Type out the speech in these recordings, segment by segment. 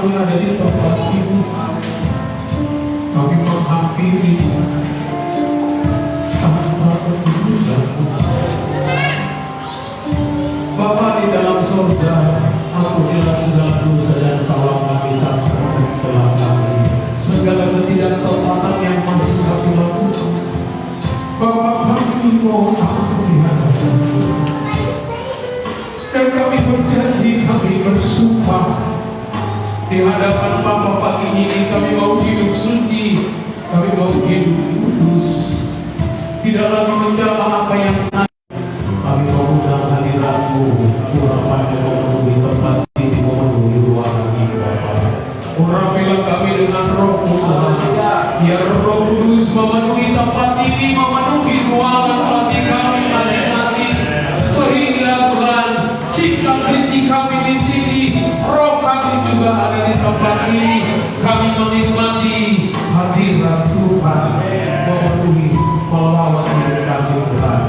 kami ada di tempat ini, kami menghampiri tanpa ketulusan. Bapa di dalam surga, ampunilah segala dosa dan salah kami, cacat dan celah kami, segala ketidaktepatan yang masih kami lakukan. Bapa, kami mohon ampuni hadapan-Mu. Dan kami berjanji, kami bersumpah di hadapan Bapa pagi ini, kami mau hidup suci, kami mau hidup kudus, tidak lagi menjalankan apa yang kami mau dalam hadirat-Mu. Urapannya memenuhi tempat ini, memenuhi ruangan ini Bapa. Urapilah kami dengan Roh-Mu Tuhan, biar Roh Kudus memenuhi tempat ini, memenuhi ruangan hati kami masing-masing, sehingga Tuhan jika visi kami di sini, roh kami juga ada di tempat ini. Kami menikmati hadirat Tuhan, memenuhi melawat hidup kami Tuhan.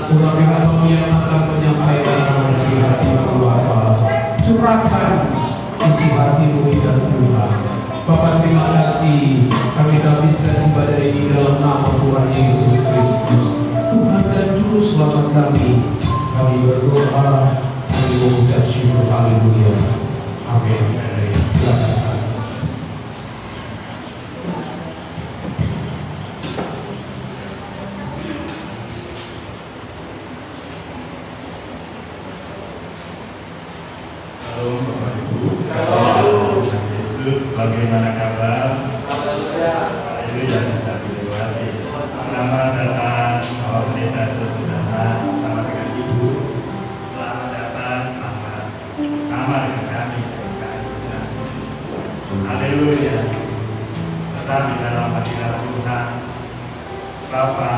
Urapilah kami yang akan menyampaikan isi hati-Mu Bapa. Curahkan isi hati-Mu dan Tuhan. Bapa, terima kasih kami habiskan ibadah ini dalam nama Tuhan Yesus Kristus, Tuhan dan Juru Selamat kami. Kami berdoa, kami mengucap syukur, haleluya, amin. Silakan. Halo Bapak Ibu, Tuhan Yesus, bagaimana kabar? Itu yang bisa dilewati. Selamat datang Bapak Pendeta Saudara, sama dengan Ibu. Selamat datang, selamat bersama dengan kami sekarang. Haleluya. Tetap di dalam hadirat Tuhan. Bapa,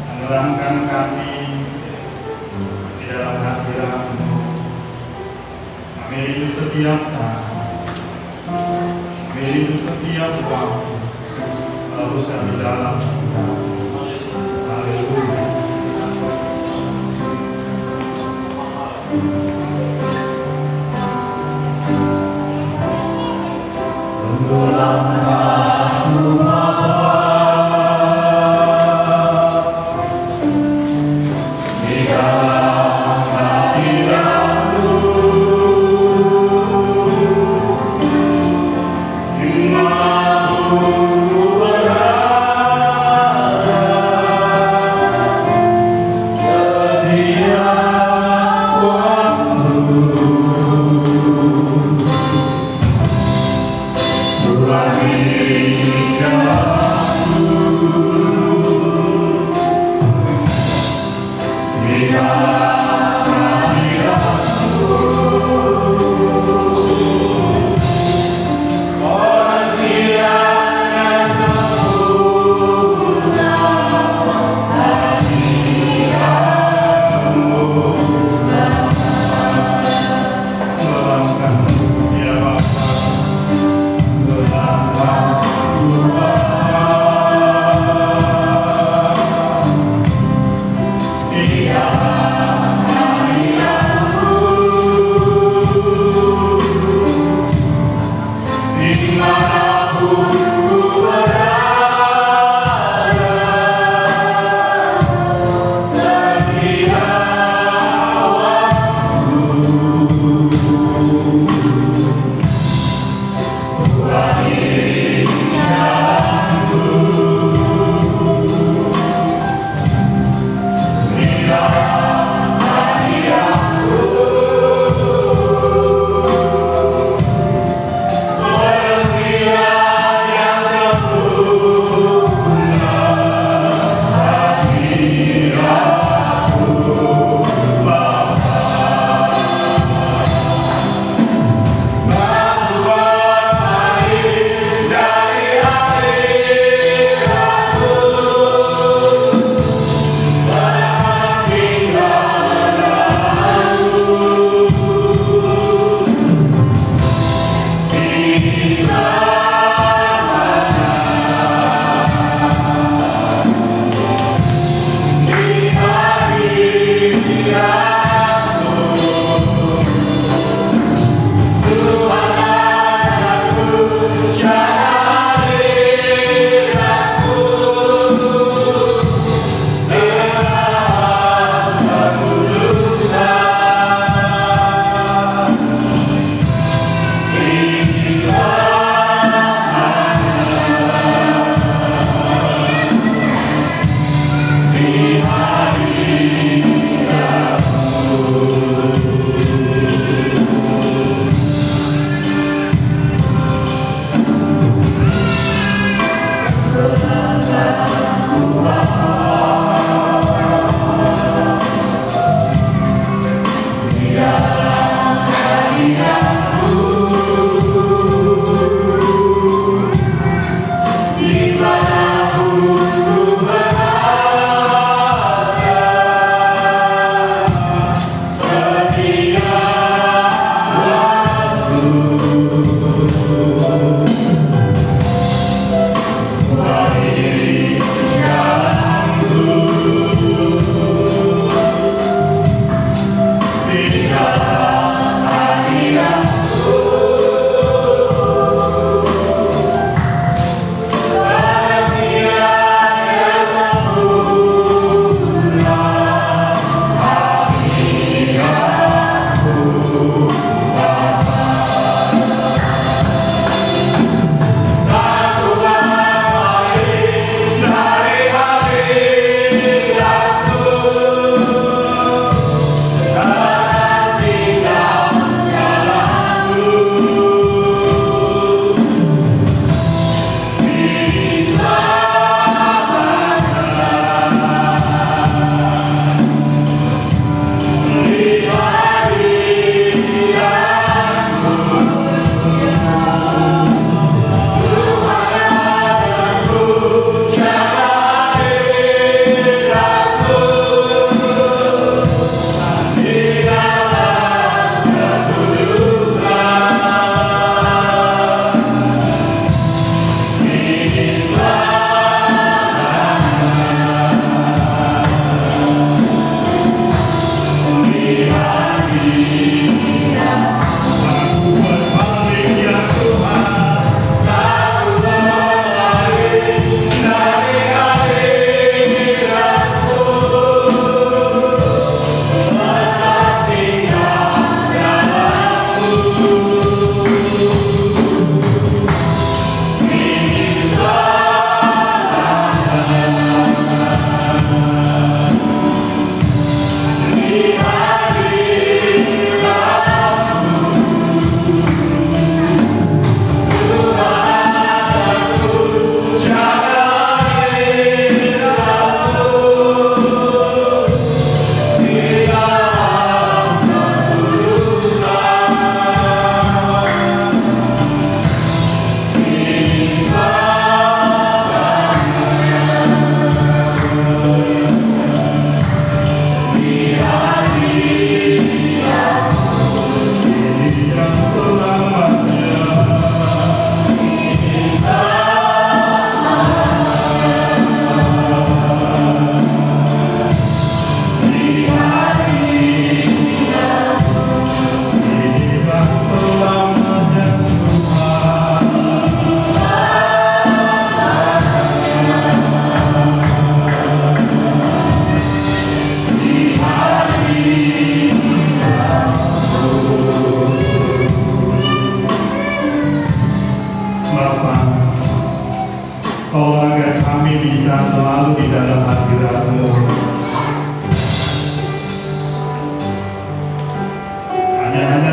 tenggelamkan kami di dalam hadirat-Mu. Kami rindu setiap saat, kami rindu setiap waktu, haruskan di dalam Tuhan. Haleluya. Sedia waktu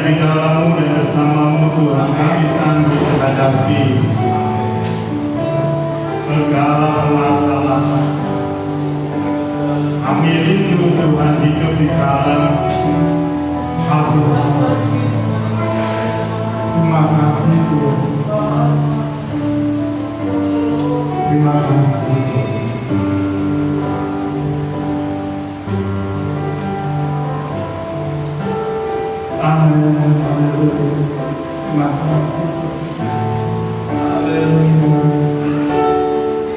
di dalam-Mu dan bersama-Mu Tuhan kami sanggup menghadapi segala permasalahan. Kami rindu Tuhan hidup di dalam hati-Mu. Terima kasih Tuhan. Terima kasih Tuhan. Amin. Haleluya. Terima kasih Tuhan. Haleluya.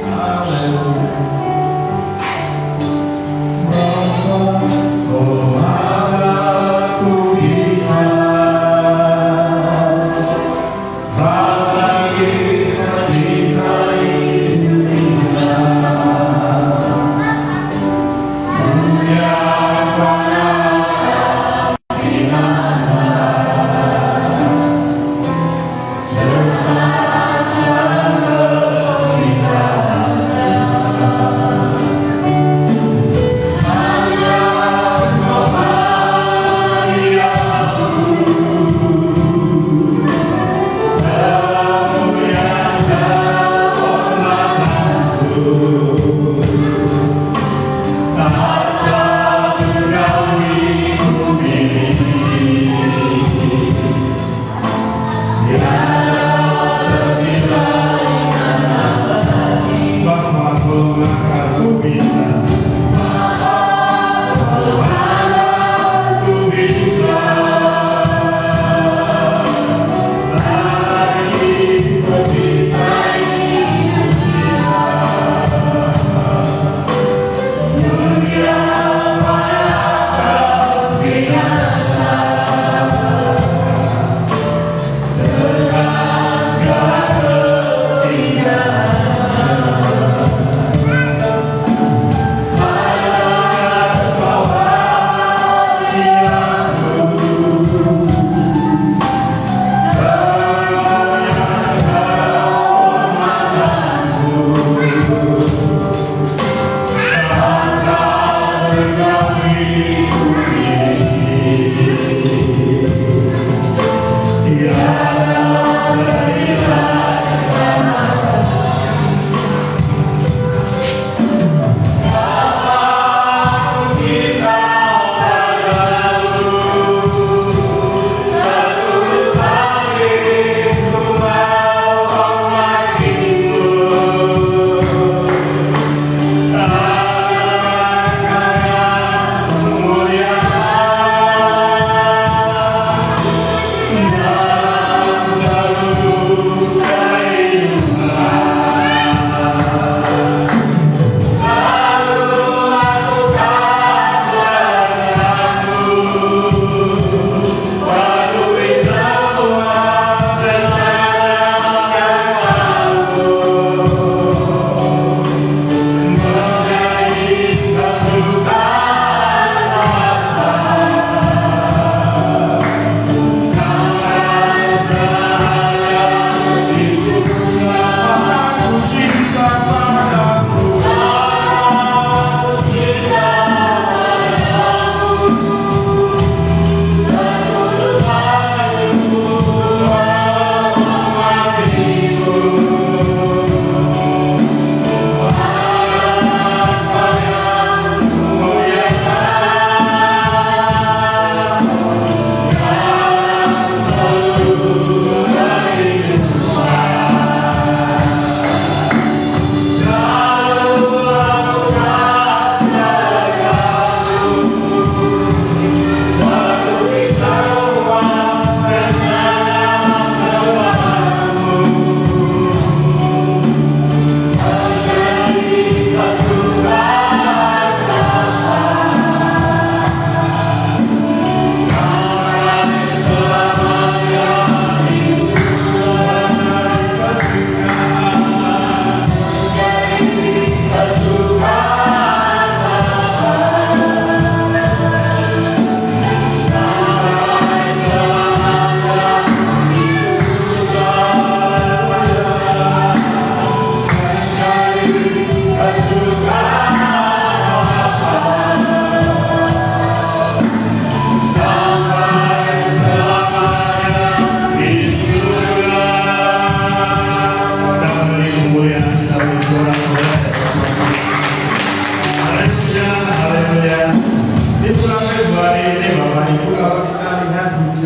Haleluya. Oh, aku bisa tak lagi mencintai dunia. Dunia pada binasa.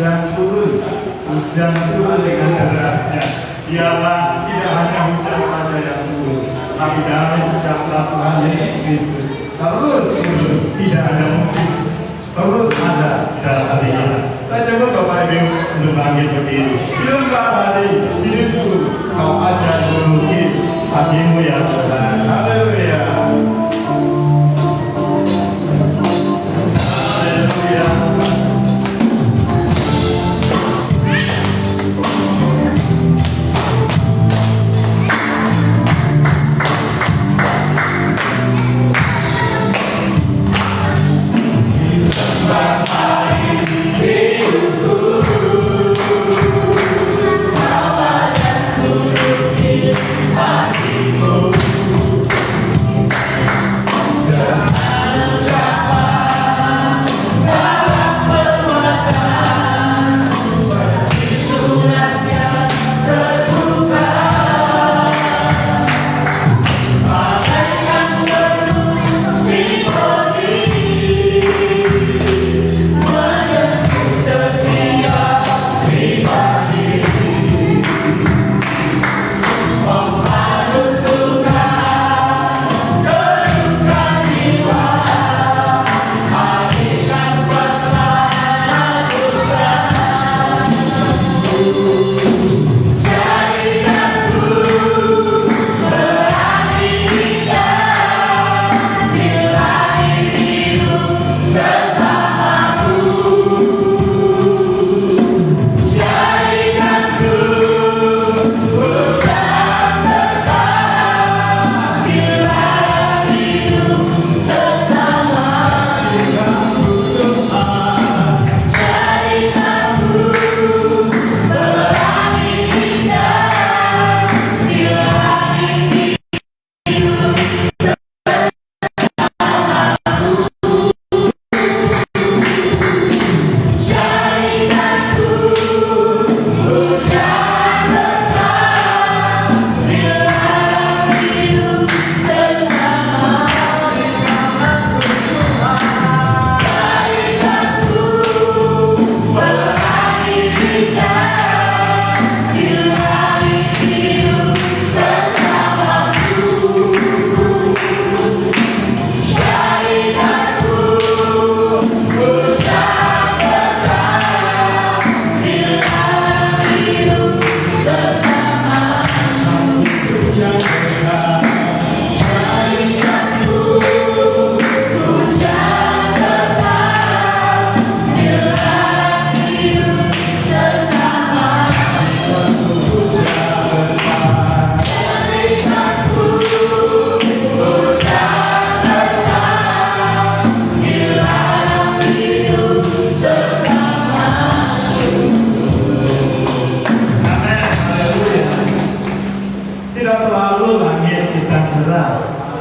hujan turun dengan derasnya. Biarlah tidak hanya hujan saja yang turun, tapi damai sejahtera Tuhan Yesus Kristus terus turun. Tidak ada musim, terus ada dalam hati kita. Saya coba Bapak Ibu untuk bangkit berdiri. Hiduplah hari hidupku, kau ajar melukis hatimu ya Tuhan. Haleluya. Haleluya.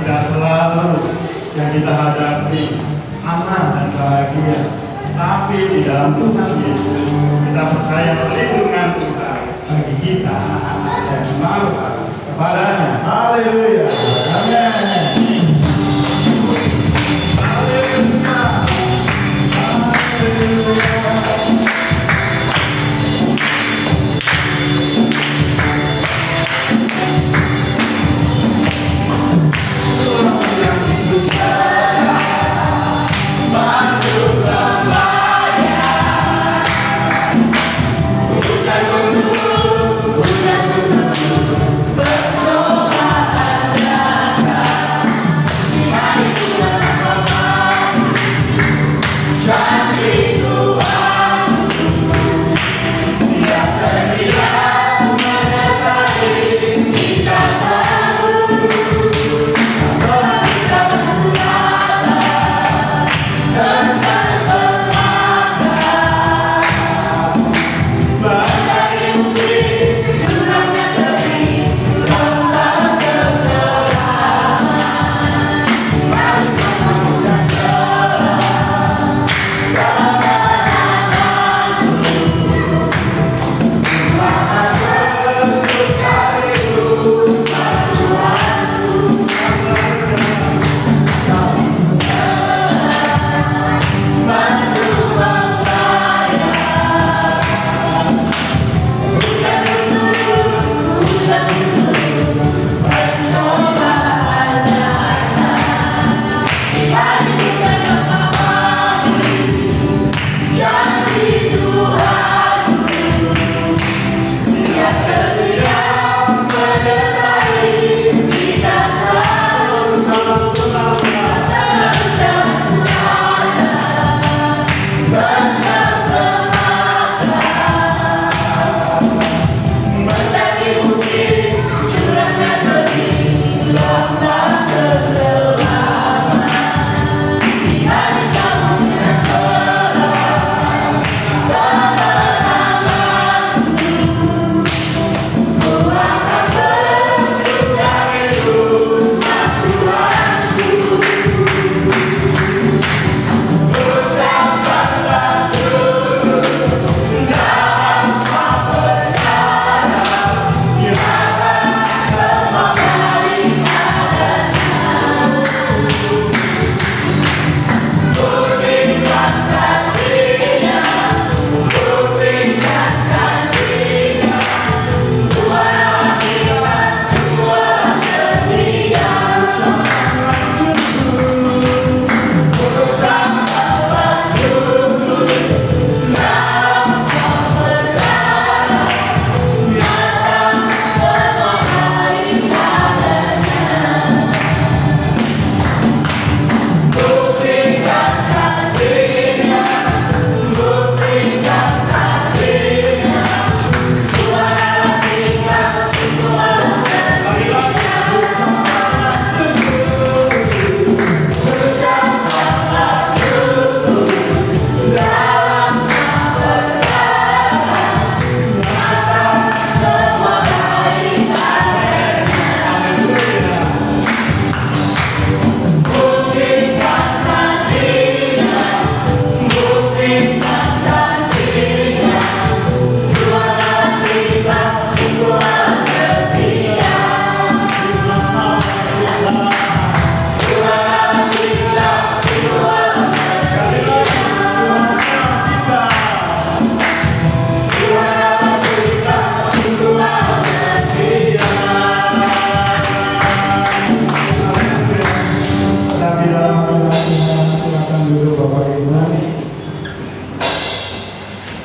Tidak selalu yang kita hadapi aman dan bahagia, tapi di dalam Tuhan Yesus kita percaya perlindungan Tuhan bagi kita dan mau kepadanya. Haleluya. Amin. Haleluya. Haleluya. Janji Tuhan.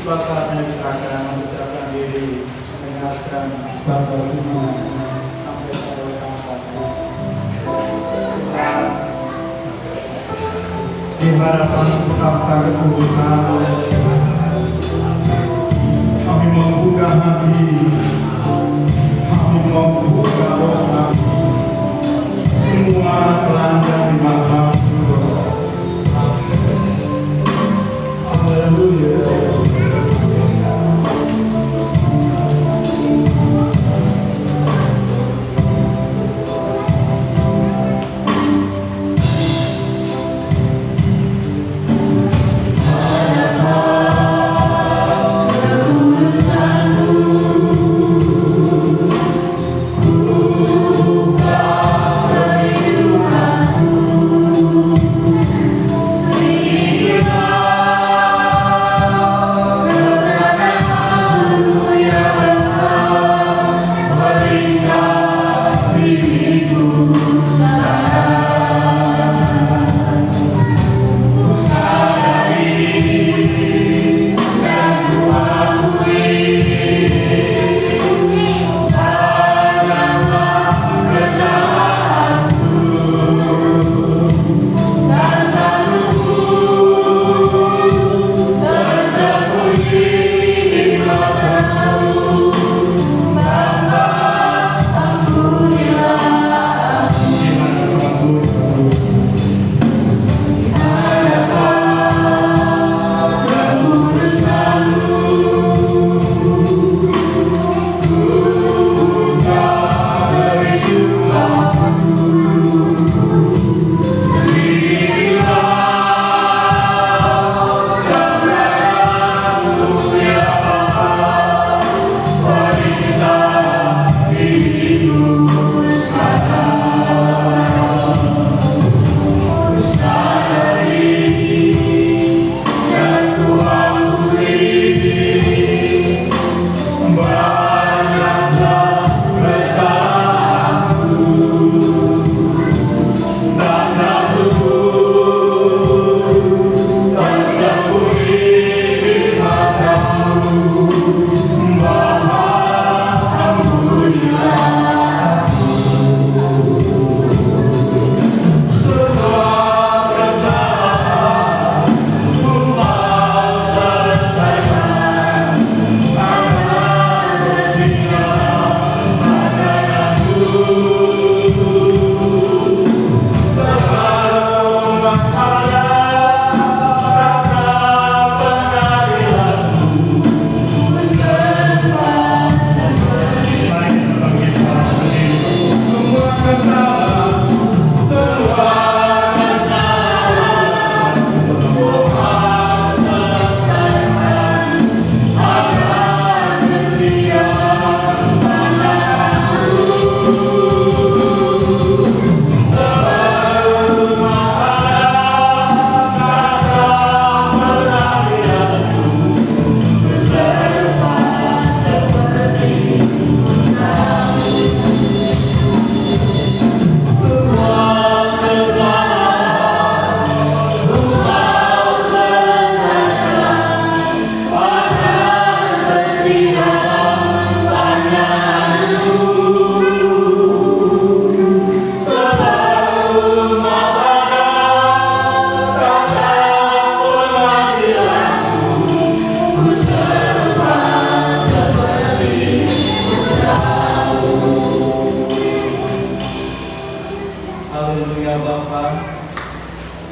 Tiba saatnya kita akan mempersiapkan diri mendengarkan sabda Tuhan sampai pada waktu Di hadapan tahta kekudusan kami membuka hati, kami membuka doa, semua telanjang di mata. Haleluya.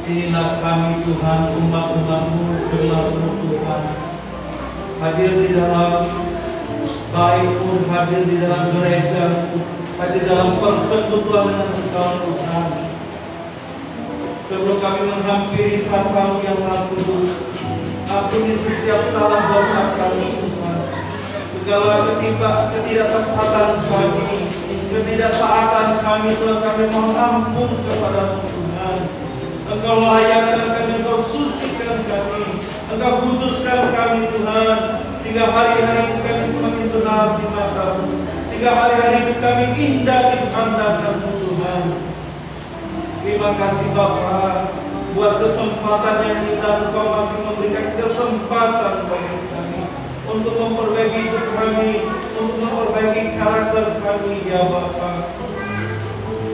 Inilah kami Tuhan, umat-umat-Mu, gelar-Mu Tuhan, hadir di dalam baik-Mu, hadir di dalam gereja, hadir dalam persekutuan dengan Engkau Tuhan. Sebelum kami menghampiri tahta-Mu yang Maha Kudus, ampuni setiap salah dosa kami Tuhan, segala ketidaktepatan kami, ketidaktaatan kami Tuhan, kami mohon ampun kepada-Mu Tuhan. Engkau layakkan kami, Engkau sucikan kami, Engkau kuduskan kami Tuhan, sehingga hari-hari kami semakin benar di mata-Mu, sehingga hari-hari kami indah di pandangan-Mu Tuhan. Terima kasih Bapa buat kesempatan yang indah, Engkau masih memberikan kesempatan bagi kami untuk memperbaiki hidup kami, untuk memperbaiki karakter kami, ya Bapa.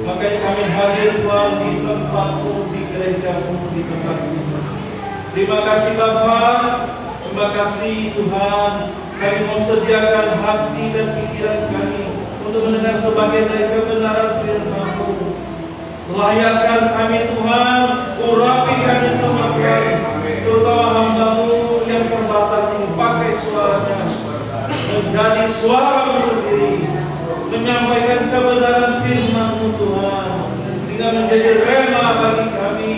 Makanya kami hadir Tuhan di tempat-Mu, di gereja-Mu, di tempat ini. Terima kasih Bapa, terima kasih Tuhan. Kami mau sediakan hati dan pikiran kami untuk mendengar sebagian dari kebenaran firman-Mu. Layakkan kami Tuhan, urapi kami semua Tuhan, terutama hamba-Mu yang terbatas ini, pakai suaranya menjadi suara-Mu sendiri, menyampaikan kebenaran firman-Mu Tuhan, sehingga menjadi rema bagi kami,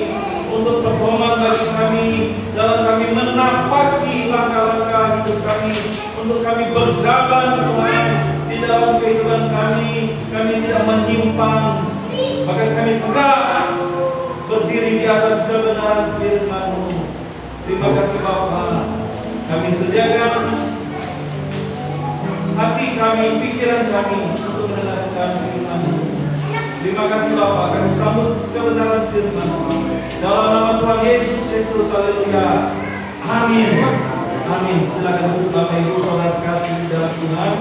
untuk pertolongan bagi kami, dalam kami menapaki langkah-langkah hidup kami, untuk kami berjalan Tuhan di dalam kehidupan kami tidak menyimpang, bahkan kami tegak berdiri di atas kebenaran firman-Mu. Terima kasih Bapa. Kami sediakan hati kami, pikiran kami untuk mendengarkan firman-Mu. Terima kasih Bapa. Kami sambut kebenaran firman-Mu dalam nama Tuhan Yesus Kristus. Haleluya. Amin. Amin. Silakan duduk Bapak Ibu saudara kasih dalam Tuhan.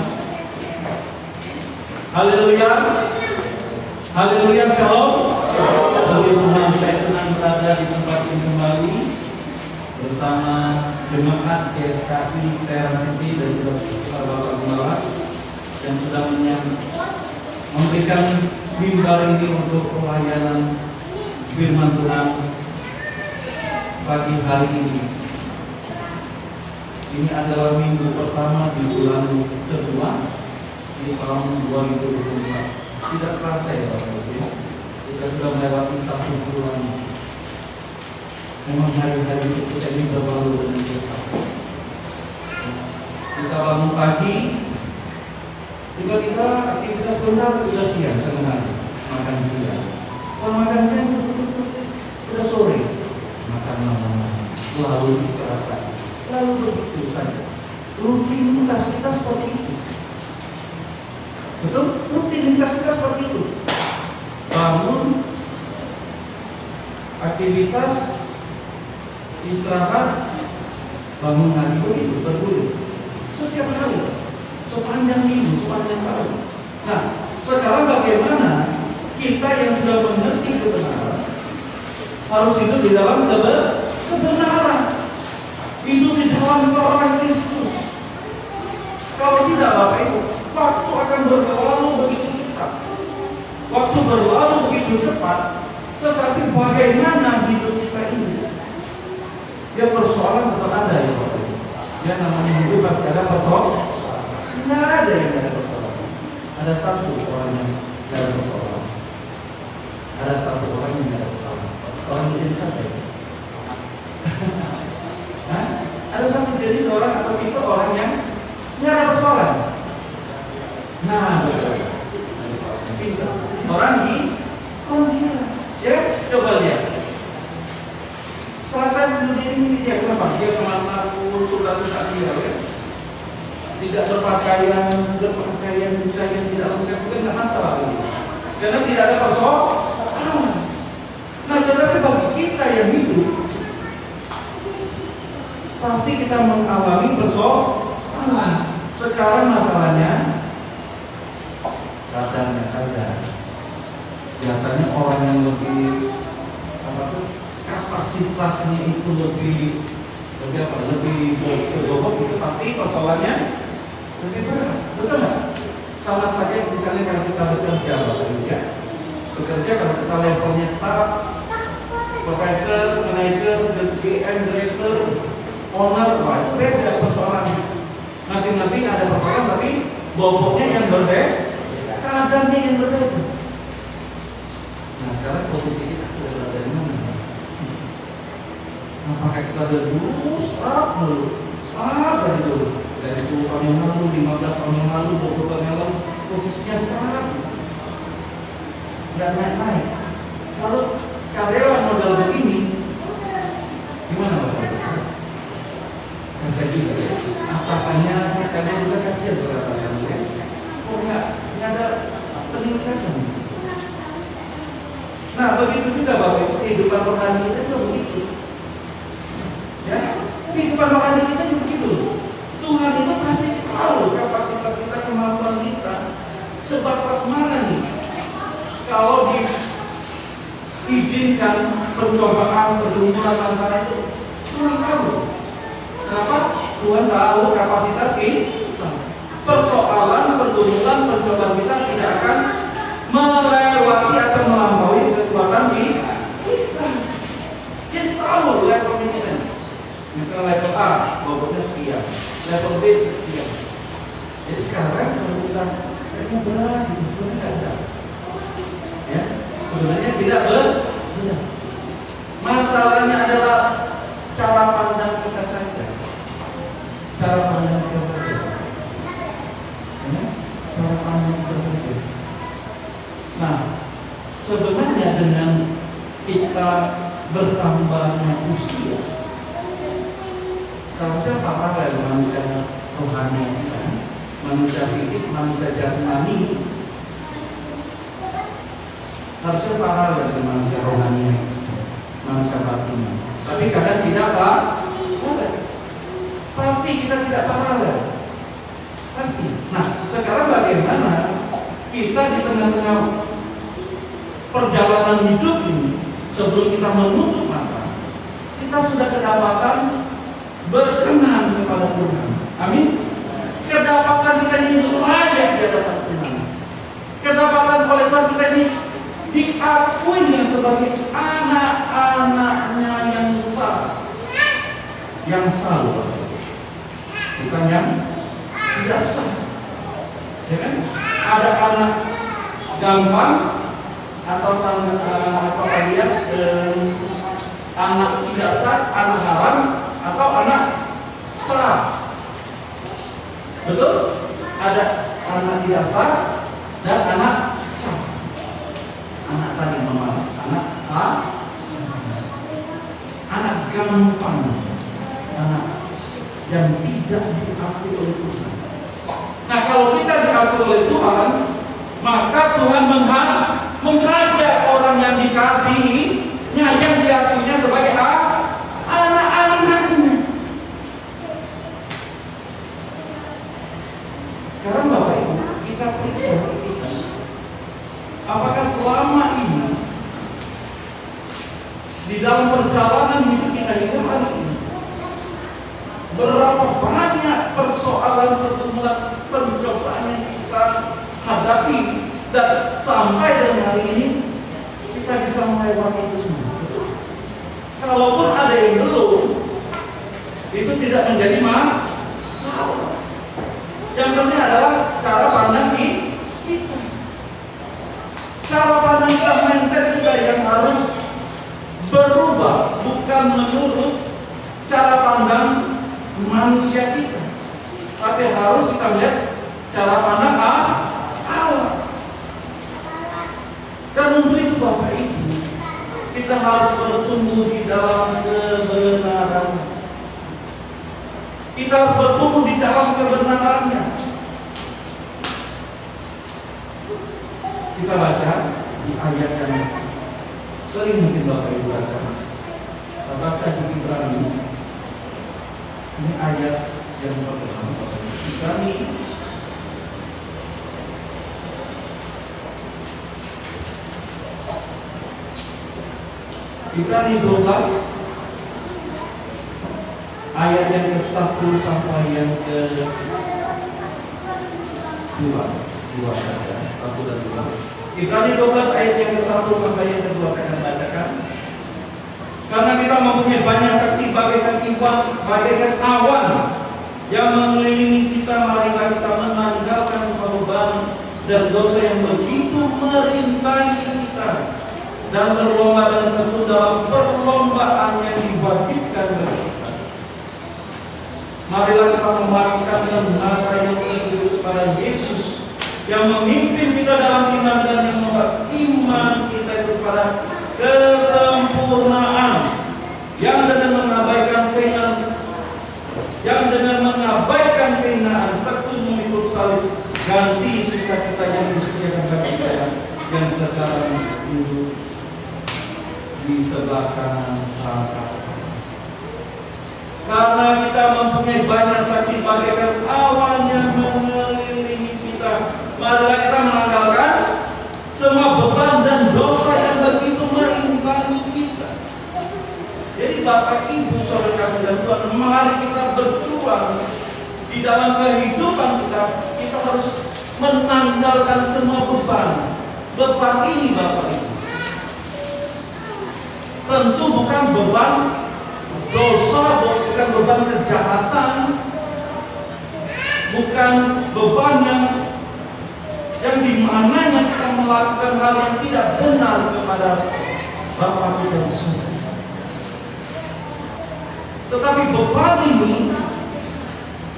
Haleluya. Haleluya. Shalom. Puji Tuhan, saya senang berada di tempat ini kembali bersama jemaat GSKI Serang City dan juga Bapak Gembala yang sudah memberikan mimbar ini untuk pelayanan firman Tuhan pagi hari ini. Ini adalah minggu pertama di bulan kedua di tahun 2024. Tidak terasa ya Bapak Ibu, kita sudah melewati 1 bulan. Memang hari-hari kita ini berlalu dengan cepat. Kita bangun pagi, tiba-tiba aktivitas benar sudah siang, tengah hari, makan siang. Setelah makan siang, sudah sore, makan malam, lalu istirahat, lalu begitu saja. Rutinitas kita seperti itu. Betul? Rutinitas kita seperti itu. Bangun, aktivitas, istirahat, bangun lagi, begitu bergulir setiap hari, sepanjang minggu, sepanjang tahun. Nah, sekarang bagaimana kita yang sudah mengerti kebenaran harus hidup di dalam kebenaran, hidup di dalam terang Kristus. Kalau tidak Bapak Ibu, waktu akan berlalu begitu cepat. Waktu berlalu begitu cepat, tetapi bagaimana hidup kita ini? Ya persoalan tetap ada ya Bapak Ibu. Ya namanya hidup pasti ada persoalan. Tidak ada yang tidak ada persoalan. Ada satu orang yang tidak ada persoalan. Ada satu orang yang tidak ada persoalan. Orang jenis apa ya? Ada satu jenis orang atau tipe orang yang tidak ada persoalan. Nah, betul. Orang gila. Ya, coba lihat. Selesai dunia ini dia kenapa? Dia kemana pun suka-suka dia, ya? Tidak berpakaian kita yang tidak lengkap, bukan tidak masalah ini. Karena tidak ada persoalan. Nah, tetapi bagi kita yang hidup, pasti kita mengalami persoalan. Sekarang masalahnya kadarnya saja. Biasanya orang yang lebih kapasitasnya itu lebih bobot itu pasti persoalannya lebih berat, betul nggak? Sama saja misalnya kalau kita bekerja, bekerja kalau kita levelnya staff, profesor, manager, GM, director, owner, wah itu beda persoalannya. Masing-masing ada persoalan tapi bobotnya yang berbeda, kadarnya yang berbeda. Nah sekarang posisi kita sudah berada di mana? Apakah kita dari dulu, dari dulu, dari 10 tahun yang lalu, 15 tahun yang lalu, 20 tahun yang lalu, posisinya sekarang nggak naik-naik. Lalu karyawan modal begini, gimana Bapak? Kasian juga ya. Atasannya, kalian juga kasian kepada atasannya ya. Kok nggak ada peningkatan? Nah begitu juga Bapak, kehidupan rohani kita juga begitu. Ya, kehidupan rohani kita juga begitu. Tuhan itu ujian, percobaan, pergumulan masalah itu Tuhan tahu. Kenapa? Tuhan tahu kapasitas kita. Persoalan, pergumulan, percobaan kita tidak akan melewati atau melampaui kekuatan kita. Dia tahu level ini. Misalnya level A, bobotnya sekian. Level B sekian. Jadi sekarang kalau kita berat, itu tidak ada. Ya, sebenarnya tidak berat. Masalahnya adalah cara pandang kita saja. Cara pandang kita saja. Ya, cara pandang kita saja. Nah, sebenarnya dengan kita bertambahnya usia, seharusnya paralel manusia rohani kita, manusia fisik, manusia jasmani, harusnya paralel dengan manusia rohani, manusia batin. Tapi kadang tidak, Pak. Pasti kita tidak paralel. Pasti. Nah, sekarang bagaimana kita di tengah-tengah perjalanan hidup ini, sebelum kita menutup mata, kita sudah kedapatan berkenan kepada Tuhan. Amin. Kedapatan kita ini layak di hadapan Tuhan. Kedapatan oleh Tuhan kita ini diakuinya sebagai anak-anaknya yang sah. Yang sah, bukan yang tidak sah. Ya kan? Ada anak gampang atau alias anak tidak sah, anak haram, atau anak sah. Betul? Ada anak tidak sah dan anak sah. Anak tadi mama, anak A, anak gampang, anak yang tidak diakui oleh Tuhan. Nah, kalau kita diakui oleh Tuhan, maka Tuhan mengajak orang yang dikasihinya, yang diakuinya sebagai anak-anaknya. Sekarang Bapak Ibu, kita periksa kita, apakah selama ini di dalam perjalanan hidup kita hari ini, berapa banyak persoalan, pergumulan, pencobaan yang kita hadapi, dan sampai dengan hari ini kita bisa melewati itu semua. Kalaupun ada yang belum, itu tidak menjadi masalah. Yang penting adalah cara pandang kita. Cara pandang kita, mindset kita yang harus berubah, bukan menurut cara pandang manusia kita, tapi harus kita lihat cara pandang Allah. Dan untuk itu Bapak Ibu, kita harus bertumbuh di dalam kebenaran. Kita harus bertumbuh di dalam kebenarannya. Kita baca di ayat yang sering mungkin Bapak Ibu baca. Kita baca di Ibrani. Ini ayat yang pertama. Ibrani Ibrani 12 ayat yang ke-1 sampai yang ke-2. Dua saja, 1 dan 2. Ibrani 12 ayat yang ke-1 sampai yang ke-2 saya akan bacakan. Karena kita mempunyai banyak saksi bagaikan awan yang mengelilingi kita, marilah kita menanggalkan semua beban dan dosa yang begitu merintangi kita, dan berlomba dan tentu dalam perlombaan yang diwajibkan bagi kita. Marilah kita membagikan dengan mata yang tertuju kepada Yesus yang memimpin kita dalam iman dan yang membuat iman kita itu pada kesempurnaan, yang dengan mengabaikan kehinaan tekun memikul salib, ganti sukacita yang disediakan bagi kita yang sekarang duduk di sebelah kanan Allah. Karena kita mempunyai banyak saksi bagaikan awan yang mengelilingi kita, marilah kita menanggalkan semua beban dan dosa yang begitu merintangi Jadi Bapak Ibu saudara kasih dalam Tuhan, mari kita berjuang di dalam kehidupan kita. Kita harus menanggalkan semua beban. Beban ini Bapak Ibu tentu bukan beban dosa, bukan beban kejahatan, bukan beban yang dimananya kita melakukan hal yang tidak benar kepada Bapa kita di surga. Tetapi beban ini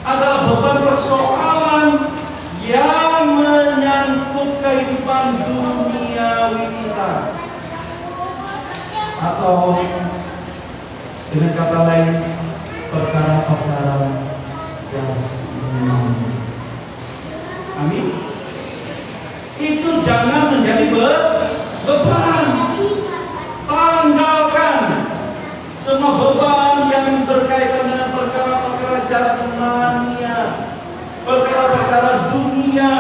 adalah beban persoalan yang menyangkut kehidupan duniawi kita, atau dengan kata lain perkara-perkara jasmani. Amin. Itu jangan menjadi beban. Tanggalkan semua beban yang berkaitan dengan perkara-perkara jasmania, perkara-perkara dunia.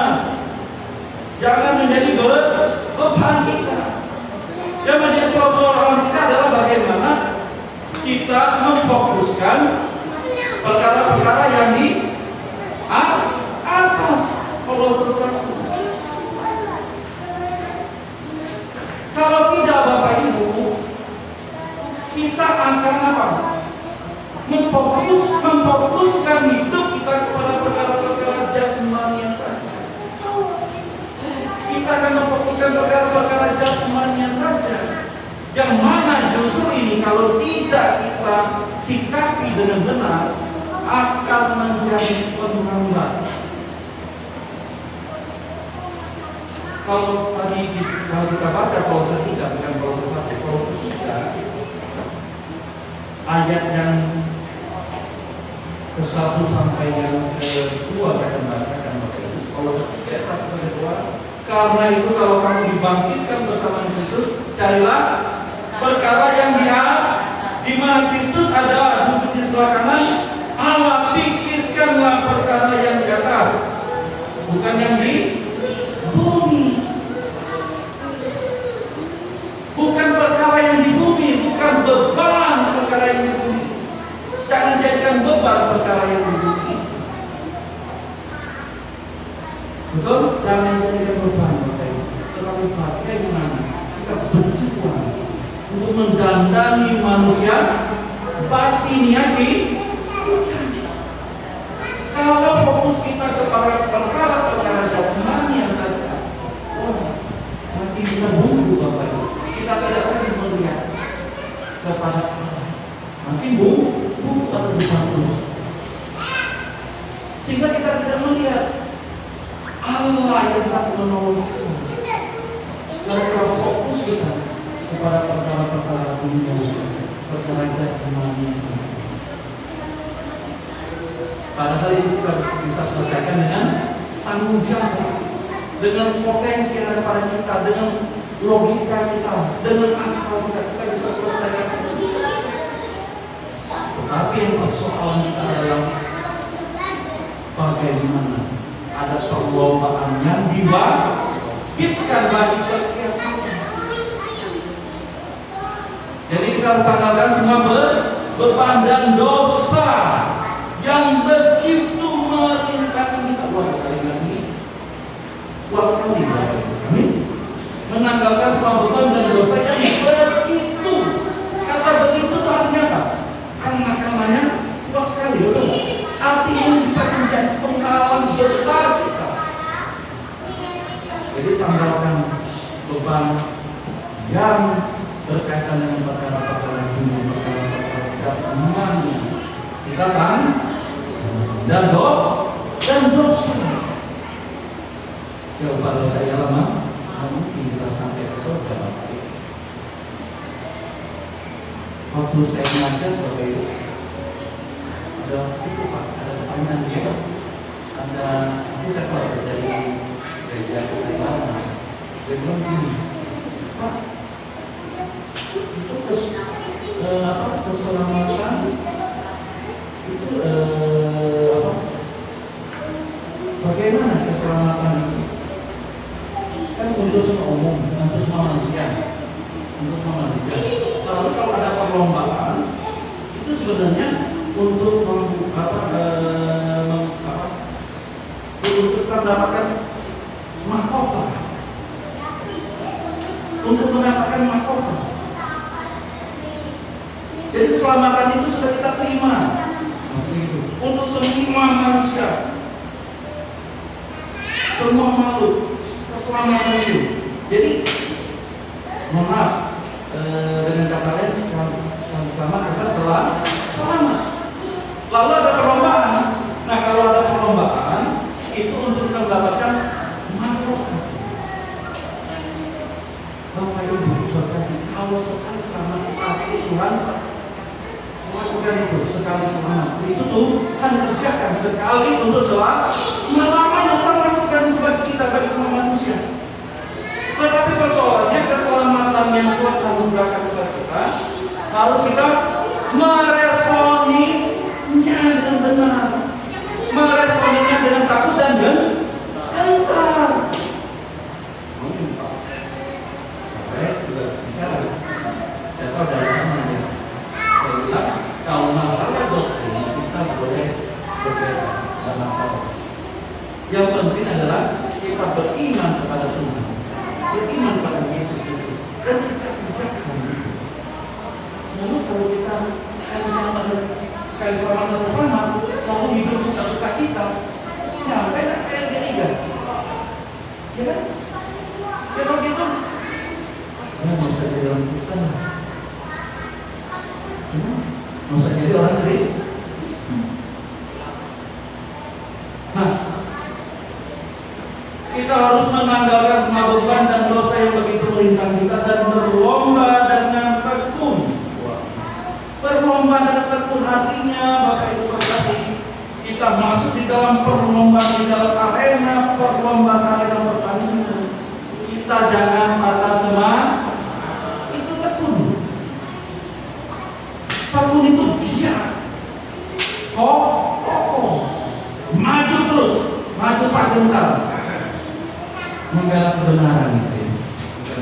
Jangan menjadi beban kita. Yang menjadi persoalan kita adalah bagaimana kita memfokuskan perkara-perkara yang di atas. Kalau sesuatu, kalau tidak Bapak Ibu, kita akan apa? Memfokuskan hidup kita kepada perkara-perkara jasmani saja. Kita akan memfokuskan perkara-perkara jasmani saja. Yang mana justru ini kalau tidak kita sikapi dengan benar akan menjadi penghambat. Kalau tadi kita baca Kolose 3, bukan Kolose 1, Kolose 3 ayat yang ke-1 sampai yang ke-2 saya akan bacakan Bapak Ibu. Kolose 3 1 sampai 2. Karena itu kalau kamu dibangkitkan bersama Kristus, carilah perkara yang di mana Kristus ada duduk di sebelah kanan Allah. Pikirkanlah perkara yang di atas, bukan yang di bumi. Bukan perkara yang di bumi, bukan beban perkara yang di bumi. Jangan jadikan beban perkara yang di bumi. Betul? Jangan jadikan beban. Tetapi bagaimana kita berjuang untuk mendandani manusia batinnya di. Kalau fokus kita kepada perkara-perkara jasmani saja, masih bisa buntu Bapak Ibu. Kita tidak lagi melihat kepada Allah. Makin buntu atau dibantu. Sehingga kita tidak melihat Allah yang sangat menolong kita. Kalau kita fokus kita kepada perkara-perkara dunia saja, perkara jasmani saja. Padahal itu kita bisa selesaikan dengan tanggung jawab, dengan potensi yang ada pada kita, dengan logika kita, dengan akal kita bisa selesaikan. Tetapi yang persoalan kita adalah bagaimana ada perlombaan yang dibangkitkan bagi setiap kita. Jadi kita harus tanggalkan semua beban dan dosa yang begitu meringankan kita. Wah, kalimat ini luas sekali. Amin. Menanggalkan semua beban dan dosa yang begitu. Kata begitu itu artinya apa? Karena luas sekali, betul? Artinya bisa menjadi pengalaman besar kita. Jadi tanggalkan beban yang berkaitan dengan perkara-perkara dunia, perkara-perkara jasmani. Kita kan dan dosa. Coba dosa yang lama, mungkin kita sampai ke surga. Waktu saya mengajar sebagai ada itu Pak, ada pertanyaan dia, ada itu saya keluar dari gereja Ketuhanan. Dia bilang gini, Pak, itu keselamatan itu bagaimana keselamatan itu? Kan untuk semua umum, untuk semua manusia, Lalu kalau ada perlombaan, sebenarnya untuk untuk mendapatkan mahkota, untuk mendapatkan mahkota. Jadi keselamatan itu sudah kita terima untuk semua manusia, semua makhluk, keselamatan itu. Jadi mohon maaf, dengan kata lain yang selamat kita selamat. Lalu ada perlombaan. Nah, kalau ada perlombaan itu untuk kita mendapatkan mahkota. Bapak Ibu saudara kasih, kalau sekali selamat pasti Tuhan lakukan itu. Sekali selamat itu Tuhan kerjakan sekali untuk selamanya. Tuhan lakukan itu bagi kita, bagi semua manusia. Tetapi persoalannya keselamatan yang Tuhan anugerahkan kepada kita harus kita meresponinya dengan benar, meresponinya dengan takut dan gentar. Saya juga bicara, saya tahu dari sana ya. Saya bilang kalau masalah doktrin kita boleh berbeda, tidak masalah. Yang penting adalah kita beriman kepada Tuhan, beriman pada Yesus itu, dan kita kerjakan itu. Lalu kalau kita sekali selamat dan selamat, lalu hidup suka-suka kita, nyampe kayak ketiga, ya kan? Ya kalau gitu, nggak usah jadi orang Kristen, nggak usah jadi orang Kristen. Nah, kita harus menanggalkan semua beban dan dosa yang begitu melintang kita dan berlomba dengan tekun. Berlomba dengan tekun artinya Bapak Ibu Saudara, kita masuk di dalam perlombaan, di dalam arena pertandingan. Kita jangan patah semangat. Itu tekun. Tekun itu giat, kokoh, maju terus, maju tak gentar. Membela kebenaran itu, bukan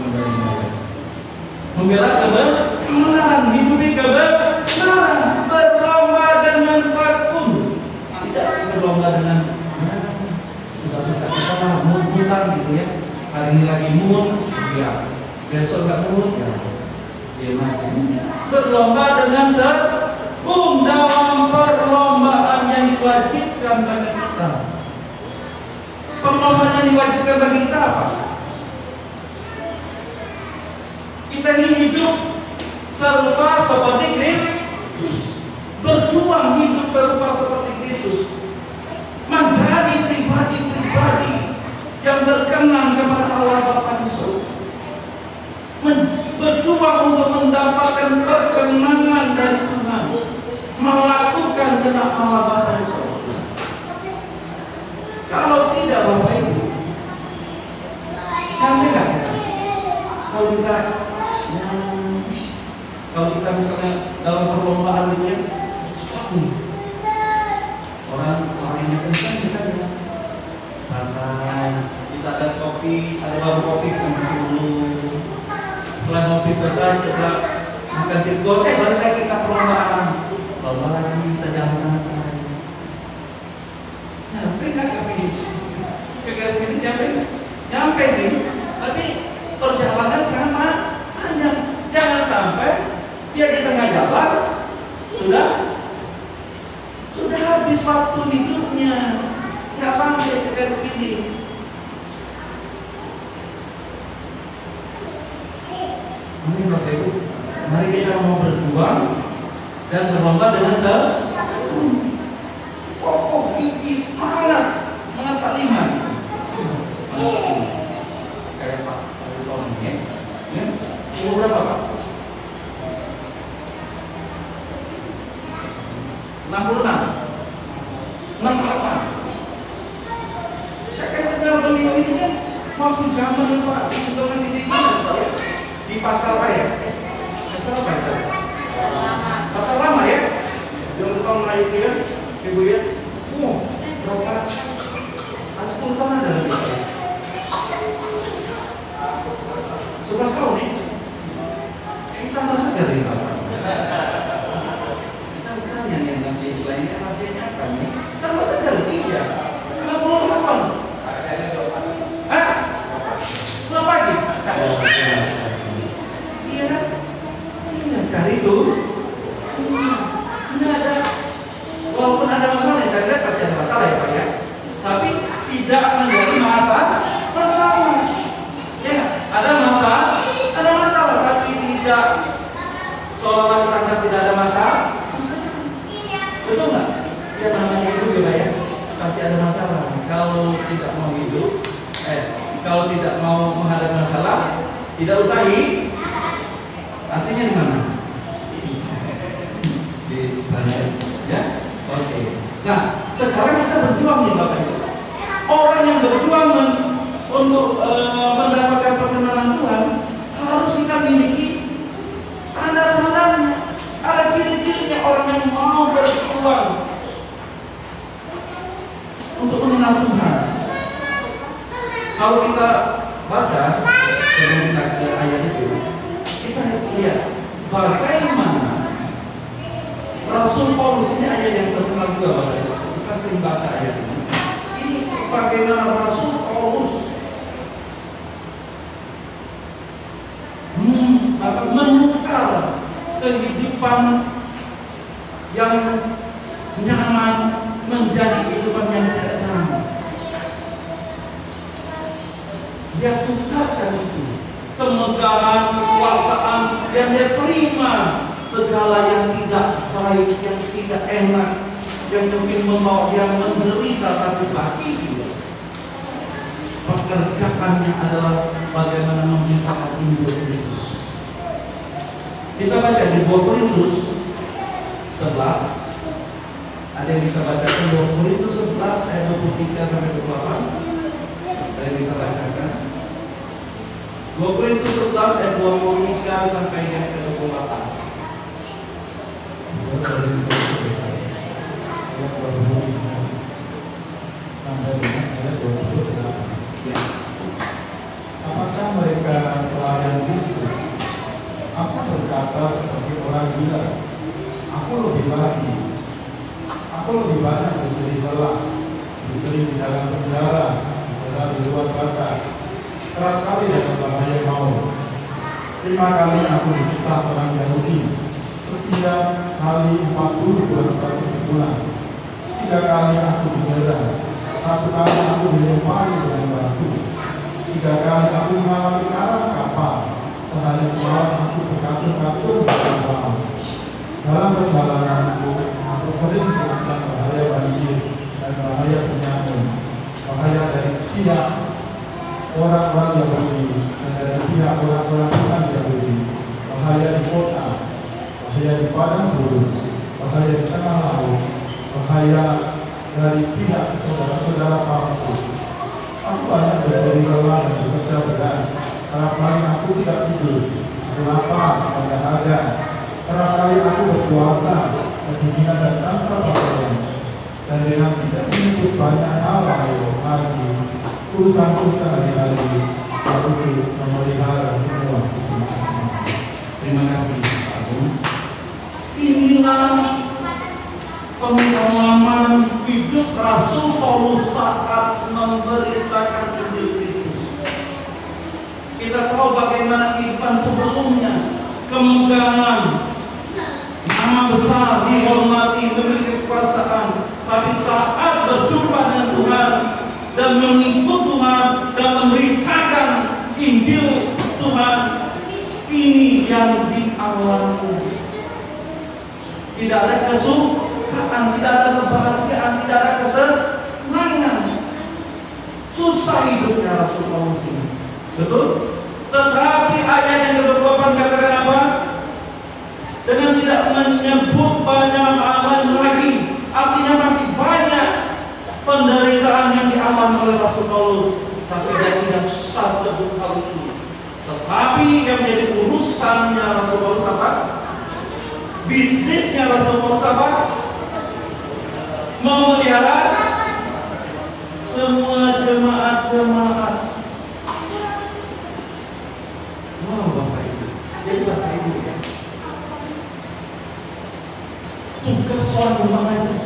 membela kebenaran, hidupi kebenaran, berlomba dengan tekun, tidak berlomba dengan suka-suka kita lah, mood-moodan gitu ya. Hari ini lagi mood, ya. Besok nggak mood, ya. Dia maju. Berlomba dengan tekun dalam perlombaan yang diwajibkan bagi kita. Perlombaan yang diwajibkan bagi kita apa? Kita ini hidup serupa seperti Kristus, berjuang hidup serupa seperti Kristus, menjadi pribadi-pribadi yang berkenan kepada Allah Bapa di surga, berjuang untuk mendapatkan perkenanan dari Tuhan, melakukan kehendak Allah Bapa di surga. Kalau tidak Bapak Ibu, nanti nggak? Kalau kita misalnya dalam perlombaan itu ya, orang lainnya kencang, kita bilang santai. Kita ada kopi, ada baru kopi dulu. Setelah kopi selesai, setelah makan disco, balik lagi kita perlombaan. Lomba lagi, kita jalan santai. Nyampe nggak ke finish? Ke garis finish nyampe? Nyampe sih, tapi perjalanan sangat panjang. Jangan sampai dia di tengah jalan sudah habis waktu hidupnya, nggak sampai ke garis finish. Amin Bapak Ibu, mari kita mau berjuang dan berlomba dengan tekun, kokoh, gigih, semangat iman. Kayak Pak Tony ya. Umur berapa Pak? 66. 68. Saya kan kenal beliau ini kan waktu zaman yang Pak itu masih di mana ya? Di Pasar Raya. Pasar apa itu? Pasar Lama ya? Yang tukang naik dia, Ibu ya. Berapa? 10 tahun ada lagi. 11 tahun nih. Kita masa dari Bapak. tidak menjadi masalah. Ya, ada masalah, tapi tidak seolah-olah kita anggap tidak ada masalah. Betul nggak? Ya namanya hidup ya, pasti ada masalah. Kalau tidak mau hidup, kalau tidak mau menghadapi masalah, tidak usah artinya di mana? Di sana ya. Oke. Nah, sekarang kita berjuang nih Bapak Ibu. Orang yang berjuang untuk mendapatkan perkenanan Tuhan harus kita miliki tanda-tandanya. Ada ciri-cirinya orang yang mau berjuang untuk mengenal Tuhan. Kalau kita baca sebelum kita ke ayat itu, kita lihat bagaimana Rasul Paulus, ini ayat yang terkenal juga Bapak Ibu. Kita sering baca ayat ini. Ini bagaimana Rasul Paulus menukar kehidupan yang nyaman menjadi kehidupan yang tidak nyaman. Dia tukarkan itu, kemegahan, kekuasaan yang dia terima, segala yang tidak baik, yang tidak enak, yang mungkin membawa dia menderita, tapi bagi dia pekerjaannya adalah bagaimana memberitakan Injil Kristus. Kita baca di 2 Korintus 11. Ada yang bisa bacakan 2 Korintus 11 ayat 23 sampai 28? Ada yang bisa bacakan? 2 Korintus 11 ayat 23 sampai yang ke-28. Sampai dengan ayat 28. Apakah mereka pelayan Kristus? Aku berkata seperti orang gila. Aku lebih lagi. Aku lebih banyak disering lelah, disering di dalam penjara, di luar batas, kerap kali dalam bahaya maut. 5 kali aku disiksa orang Yahudi, setiap kali 40 bulan 1 bulan. 3 kali aku dijera, 1 kali aku dilempari dengan batu, 3 kali aku mengalami karam kapal, sehari semalam aku berkatur-katur dalam laut. Dalam perjalananku, aku sering terancam bahaya banjir dan bahaya penyakit, bahaya dari pihak orang-orang Yahudi dan dari pihak orang-orang bukan Yahudi, bahaya di kota, bahaya di padang gurun, bahaya di tengah laut, bahaya dari pihak saudara-saudara palsu. Aku banyak berjeri lelah dan bekerja berat. Kerap kali aku tidak tidur, berlapar dan dahaga. Kerap kali aku berpuasa, kedinginan dan tanpa pakaian. Dan dengan tidak menyebut banyak hal lagi, urusanku sehari-hari, aku memelihara semua kecil-kecil. Terima kasih Pak Agung. Inilah pengalaman hidup Rasul Paulus saat memberitakan Injil Kristus. Kita tahu bagaimana kehidupan sebelumnya, kemegahan, nama besar, dihormati, memiliki kekuasaan. Tapi saat berjumpa dengan Tuhan dan mengikut Tuhan dan memberitakan Injil Tuhan, ini yang dialami. Tidak ada kesukaan, tidak ada kebahagiaan, tidak ada kesenangan. Susah hidupnya Rasul Paulus ini. Betul? Tetapi ayat yang ke-28 katakan apa? Dengan tidak menyebut banyak amalan lagi, artinya masih banyak penderitaan yang dialami oleh Rasul Paulus, tapi dia tidak susah sebut hal itu. Tetapi yang menjadi urusannya Rasul Paulus apa? Bisnisnya Rasul Paulus apa? Memelihara semua jemaat-jemaat. Wow, Bapak Ibu. Jadi Bapak Ibu ya, tugas seorang gembala itu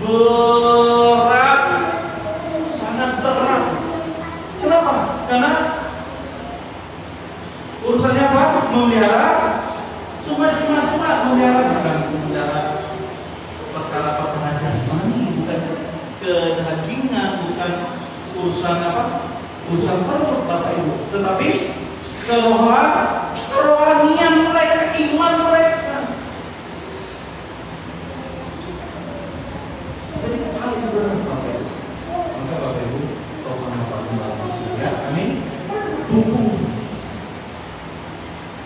berat, sangat berat. Kenapa? Karena urusannya apa? Memelihara semua jemaat-jemaat, memelihara perkara-perkara jasmani, bukan kedagingan, bukan urusan apa? Urusan perut Bapak Ibu, tetapi kerohanian mereka, iman mereka. Jadi paling berat Bapak Ibu. Maka Bapak Ibu, tolong apa ya, amin.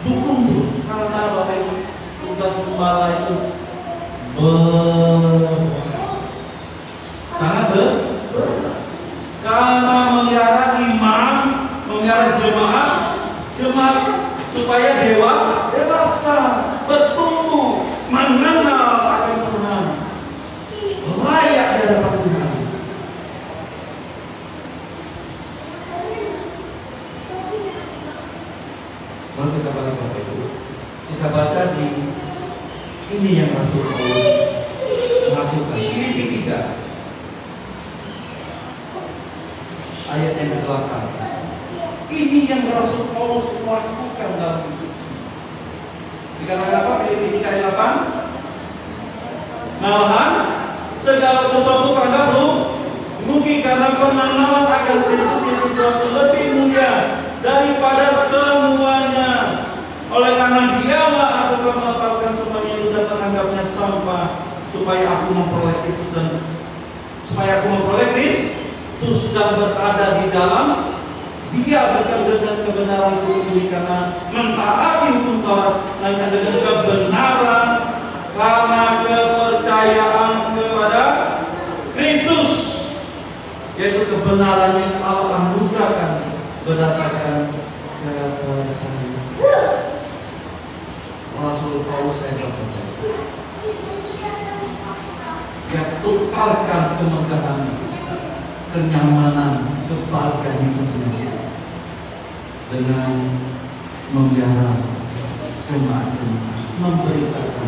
Dukung terus, karena Bapak Ibu, tugas gembala itu sangat berat. Karena memelihara iman, memelihara jemaat supaya dewasa, bertumbuh, mengenal akan Tuhan, layak di hadapan Tuhan. Lalu kita balik Bapak Ibu, kita baca di ini yang Rasul Paulus melakukan. Filipi 3 ayat yang ke-8. Ini yang Rasul Paulus lakukan dalam hidup. Dikatakan apa? Filipi 3 ayat 8. Malahan segala sesuatu pada rugi karena pengenalan akan Kristus Yesus sesuatu lebih mulia daripada semuanya. Oleh karena dialah aku telah melepaskan semuanya itu dan menganggapnya sampah, supaya aku memperoleh Kristus dan berada di dalam Dia, bukan dengan kebenaran itu sendiri karena mentaati hukum Taurat, melainkan dengan kebenaran karena kepercayaan kepada Kristus, yaitu kebenaran yang Allah anugerahkan berdasarkan kepercayaan. Rasul Paulus saya percaya, dia tukarkan kemegahan, kenyamanan, kebahagiaan hidupnya dengan memelihara jemaat, memberitakan